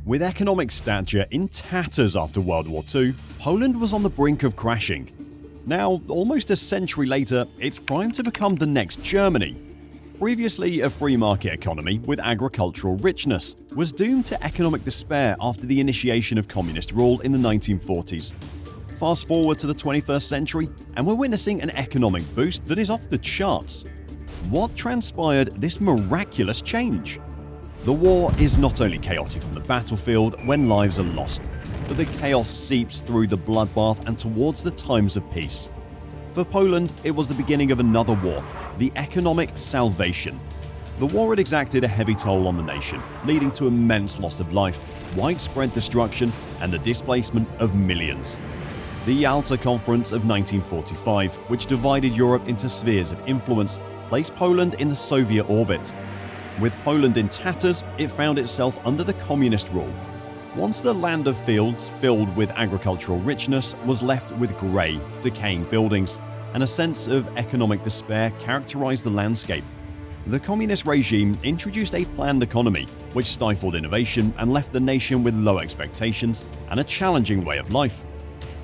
With economic stature in tatters after World War II, Poland was on the brink of crashing. Now, almost a century later, it's primed to become the next Germany. Previously a free market economy with agricultural richness, was doomed to economic despair after the initiation of communist rule in the 1940s. Fast forward to the 21st century, and we're witnessing an economic boost that is off the charts. What transpired this miraculous change? The war is not only chaotic on the battlefield when lives are lost, but the chaos seeps through the bloodbath and towards the times of peace. For Poland, it was the beginning of another war, the economic salvation. The war had exacted a heavy toll on the nation, leading to immense loss of life, widespread destruction, and the displacement of millions. The Yalta Conference of 1945, which divided Europe into spheres of influence, placed Poland in the Soviet orbit. With Poland in tatters, it found itself under the communist rule. Once the land of fields filled with agricultural richness was left with grey, decaying buildings, and a sense of economic despair characterized the landscape. The communist regime introduced a planned economy, which stifled innovation and left the nation with low expectations and a challenging way of life.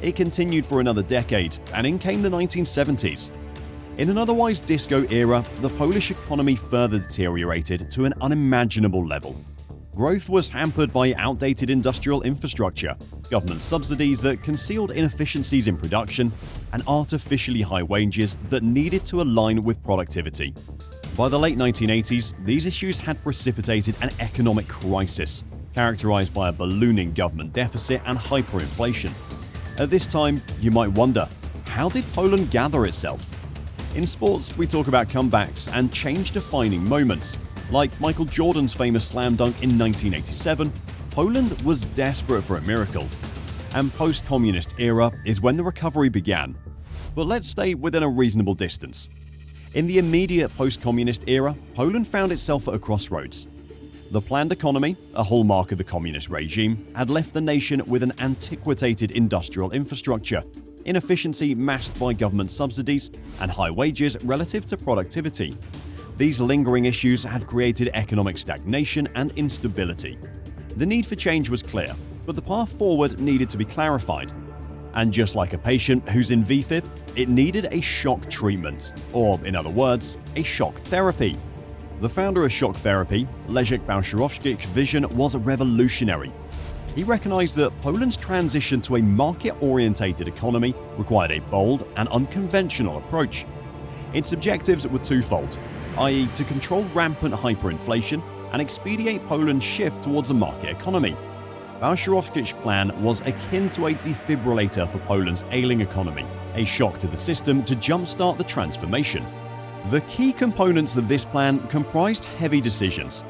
It continued for another decade, and in came the 1970s. In an otherwise disco era, the Polish economy further deteriorated to an unimaginable level. Growth was hampered by outdated industrial infrastructure, government subsidies that concealed inefficiencies in production, and artificially high wages that needed to align with productivity. By the late 1980s, these issues had precipitated an economic crisis, characterized by a ballooning government deficit and hyperinflation. At this time, you might wonder, how did Poland gather itself? In sports, we talk about comebacks and change-defining moments. Like Michael Jordan's famous slam dunk in 1987, Poland was desperate for a miracle. And post-communist era is when the recovery began. But let's stay within a reasonable distance. In the immediate post-communist era, Poland found itself at a crossroads. The planned economy, a hallmark of the communist regime, had left the nation with an antiquated industrial infrastructure, inefficiency masked by government subsidies, and high wages relative to productivity. These lingering issues had created economic stagnation and instability. The need for change was clear, but the path forward needed to be clarified. And just like a patient who's in VFib, it needed a shock treatment, or in other words, a shock therapy. The founder of shock therapy, Leszek Balcerovski's vision was revolutionary. He recognized that Poland's transition to a market-orientated economy required a bold and unconventional approach. Its objectives were twofold, i.e. to control rampant hyperinflation and expedite Poland's shift towards a market economy. Balcerovski's plan was akin to a defibrillator for Poland's ailing economy, a shock to the system to jumpstart the transformation. The key components of this plan comprised heavy decisions.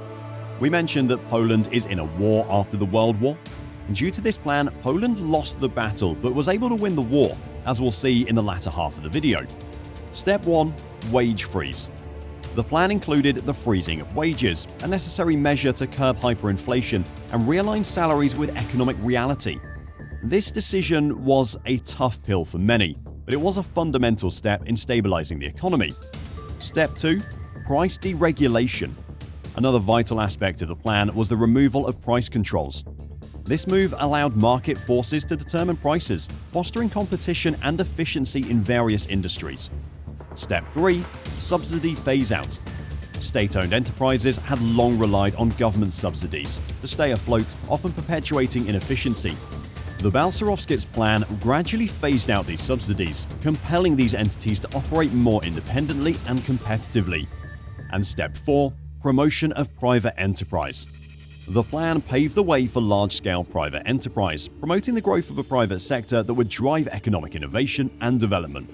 We mentioned that Poland is in a war after the World War. Due to this plan, Poland lost the battle but was able to win the war, as we'll see in the latter half of the video. Step 1. Wage freeze. The plan included the freezing of wages, a necessary measure to curb hyperinflation and realign salaries with economic reality. This decision was a tough pill for many, but it was a fundamental step in stabilizing the economy. Step 2. Price deregulation. Another vital aspect of the plan was the removal of price controls. This move allowed market forces to determine prices, fostering competition and efficiency in various industries. Step 3. Subsidy phase-out. State-owned enterprises had long relied on government subsidies to stay afloat, often perpetuating inefficiency. The Balcerovski's plan gradually phased out these subsidies, compelling these entities to operate more independently and competitively. And Step 4. Promotion of private enterprise. The plan paved the way for large-scale private enterprise, promoting the growth of a private sector that would drive economic innovation and development.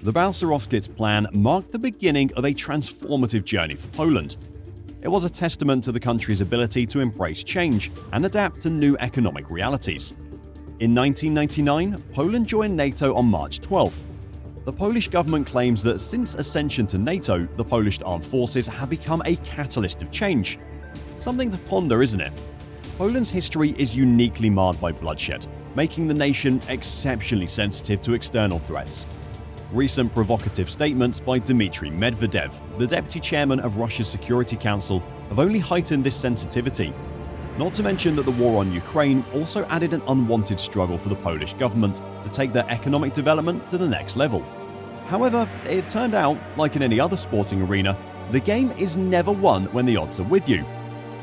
The Balcerovski's plan marked the beginning of a transformative journey for Poland. It was a testament to the country's ability to embrace change and adapt to new economic realities. In 1999, Poland joined NATO on March 12th. The Polish government claims that since ascension to NATO, the Polish armed forces have become a catalyst of change. Something to ponder, isn't it? Poland's history is uniquely marred by bloodshed, making the nation exceptionally sensitive to external threats. Recent provocative statements by Dmitry Medvedev, the deputy chairman of Russia's Security Council, have only heightened this sensitivity. Not to mention that the war on Ukraine also added an unwanted struggle for the Polish government to take their economic development to the next level. However, it turned out, like in any other sporting arena, the game is never won when the odds are with you.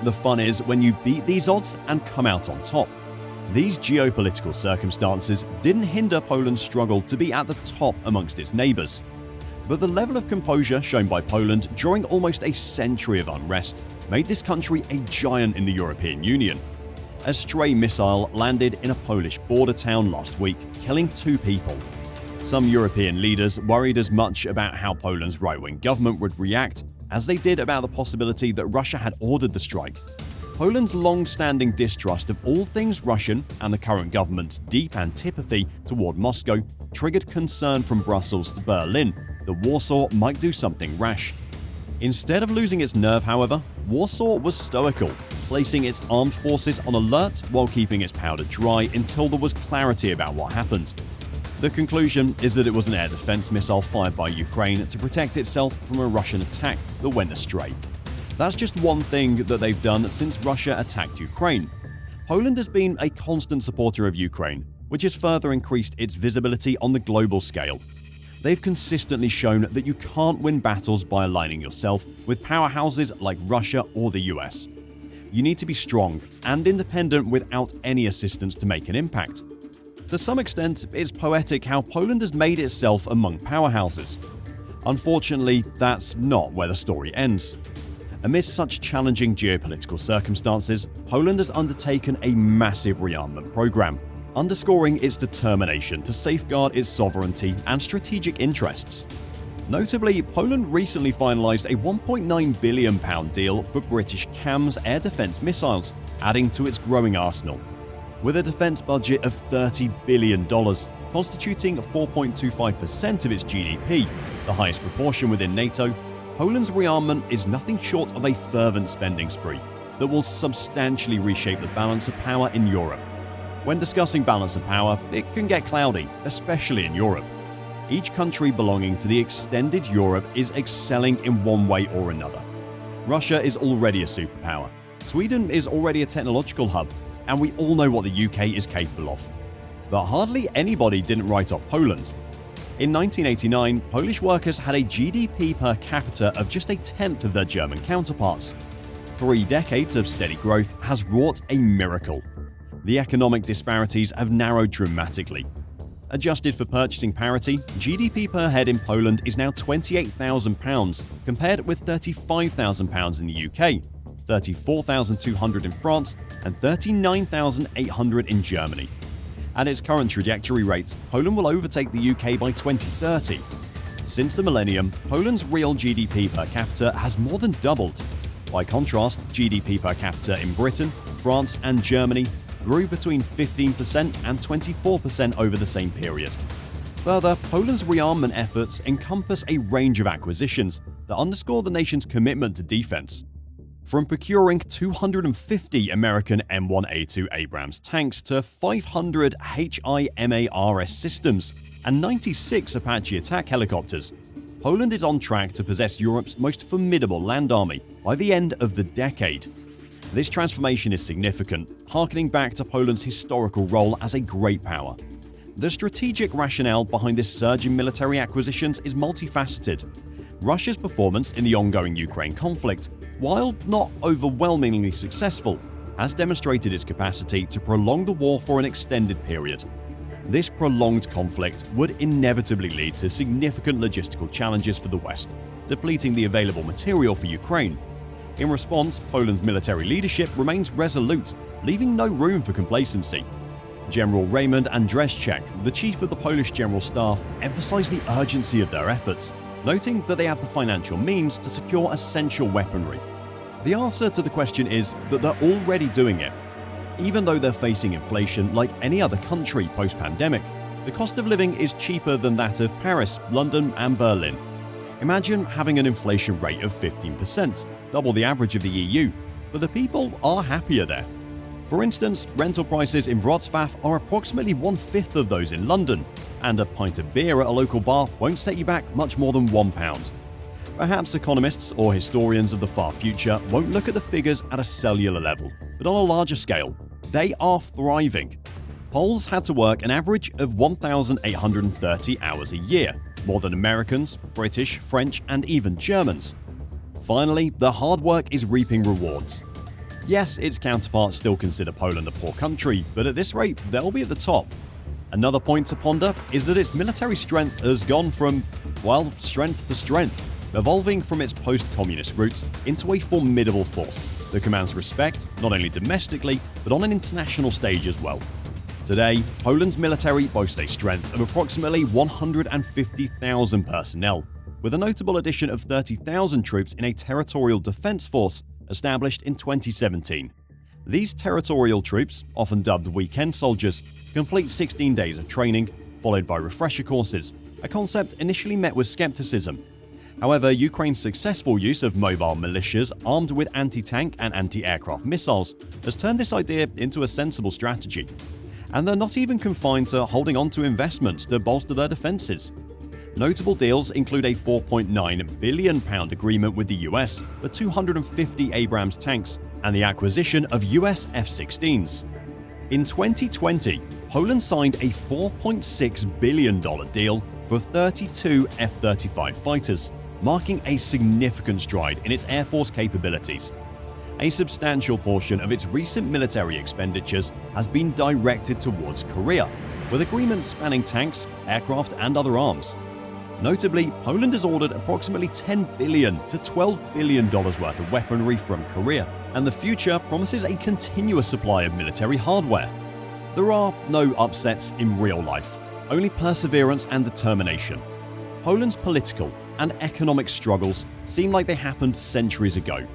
The fun is when you beat these odds and come out on top. These geopolitical circumstances didn't hinder Poland's struggle to be at the top amongst its neighbours. But the level of composure shown by Poland during almost a century of unrest made this country a giant in the European Union. A stray missile landed in a Polish border town last week, killing 2 people. Some European leaders worried as much about how Poland's right-wing government would react as they did about the possibility that Russia had ordered the strike. Poland's long-standing distrust of all things Russian and the current government's deep antipathy toward Moscow triggered concern from Brussels to Berlin that Warsaw might do something rash. Instead of losing its nerve, however, Warsaw was stoical, placing its armed forces on alert while keeping its powder dry until there was clarity about what happened. The conclusion is that it was an air defense missile fired by Ukraine to protect itself from a Russian attack that went astray. That's just one thing that they've done since Russia attacked Ukraine. Poland has been a constant supporter of Ukraine, which has further increased its visibility on the global scale. They've consistently shown that you can't win battles by aligning yourself with powerhouses like Russia or the US. You need to be strong and independent without any assistance to make an impact. To some extent, it's poetic how Poland has made itself among powerhouses. Unfortunately, that's not where the story ends. Amidst such challenging geopolitical circumstances, Poland has undertaken a massive rearmament program, underscoring its determination to safeguard its sovereignty and strategic interests. Notably, Poland recently finalized a £1.9 billion deal for British CAMS air defense missiles, adding to its growing arsenal. With a defense budget of $30 billion, constituting 4.25% of its GDP, the highest proportion within NATO, Poland's rearmament is nothing short of a fervent spending spree that will substantially reshape the balance of power in Europe. When discussing balance of power, it can get cloudy, especially in Europe. Each country belonging to the extended Europe is excelling in one way or another. Russia is already a superpower. Sweden is already a technological hub, and we all know what the UK is capable of. But hardly anybody didn't write off Poland. In 1989, Polish workers had a GDP per capita of just a tenth of their German counterparts. 3 decades of steady growth has wrought a miracle. The economic disparities have narrowed dramatically. Adjusted for purchasing parity, GDP per head in Poland is now £28,000 compared with £35,000 in the UK, £34,200 in France, and £39,800 in Germany. At its current trajectory rate, Poland will overtake the UK by 2030. Since the millennium, Poland's real GDP per capita has more than doubled. By contrast, GDP per capita in Britain, France, and Germany grew between 15% and 24% over the same period. Further, Poland's rearmament efforts encompass a range of acquisitions that underscore the nation's commitment to defense. From procuring 250 American M1A2 Abrams tanks to 500 HIMARS systems and 96 Apache attack helicopters, Poland is on track to possess Europe's most formidable land army by the end of the decade. This transformation is significant, harkening back to Poland's historical role as a great power. The strategic rationale behind this surge in military acquisitions is multifaceted. Russia's performance in the ongoing Ukraine conflict, while not overwhelmingly successful, has demonstrated its capacity to prolong the war for an extended period. This prolonged conflict would inevitably lead to significant logistical challenges for the West, depleting the available material for Ukraine. In response, Poland's military leadership remains resolute, leaving no room for complacency. General Raymond Andrzejczyk, the chief of the Polish General Staff, emphasized the urgency of their efforts, noting that they have the financial means to secure essential weaponry. The answer to the question is that they're already doing it. Even though they're facing inflation like any other country post-pandemic, the cost of living is cheaper than that of Paris, London, and Berlin. Imagine having an inflation rate of 15%, double the average of the EU, but the people are happier there. For instance, rental prices in Wrocław are approximately 1/5 of those in London, and a pint of beer at a local bar won't set you back much more than £1. Perhaps economists or historians of the far future won't look at the figures at a cellular level, but on a larger scale, they are thriving. Poles had to work an average of 1,830 hours a year, more than Americans, British, French, and even Germans. Finally, the hard work is reaping rewards. Yes, its counterparts still consider Poland a poor country, but at this rate, they'll be at the top. Another point to ponder is that its military strength has gone from, well, strength to strength, evolving from its post-communist roots into a formidable force that commands respect not only domestically, but on an international stage as well. Today, Poland's military boasts a strength of approximately 150,000 personnel, with a notable addition of 30,000 troops in a territorial defense force established in 2017. These territorial troops, often dubbed weekend soldiers, complete 16 days of training, followed by refresher courses, a concept initially met with skepticism. However, Ukraine's successful use of mobile militias armed with anti-tank and anti-aircraft missiles has turned this idea into a sensible strategy. And they're not even confined to holding on to investments to bolster their defenses. Notable deals include a £4.9 billion agreement with the US for 250 Abrams tanks and the acquisition of US F-16s. In 2020, Poland signed a $4.6 billion deal for 32 F-35 fighters, marking a significant stride in its Air Force capabilities. A substantial portion of its recent military expenditures has been directed towards Korea, with agreements spanning tanks, aircraft, and other arms. Notably, Poland has ordered approximately $10 billion to $12 billion worth of weaponry from Korea, and the future promises a continuous supply of military hardware. There are no upsets in real life, only perseverance and determination. Poland's political and economic struggles seem like they happened centuries ago.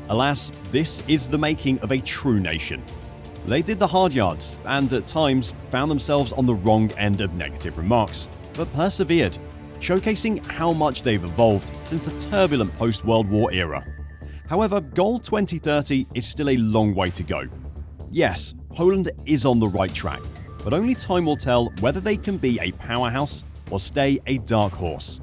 Alas, this is the making of a true nation. They did the hard yards and, at times, found themselves on the wrong end of negative remarks, but persevered, showcasing how much they've evolved since the turbulent post-World War era. However, Goal 2030 is still a long way to go. Yes, Poland is on the right track, but only time will tell whether they can be a powerhouse or stay a dark horse.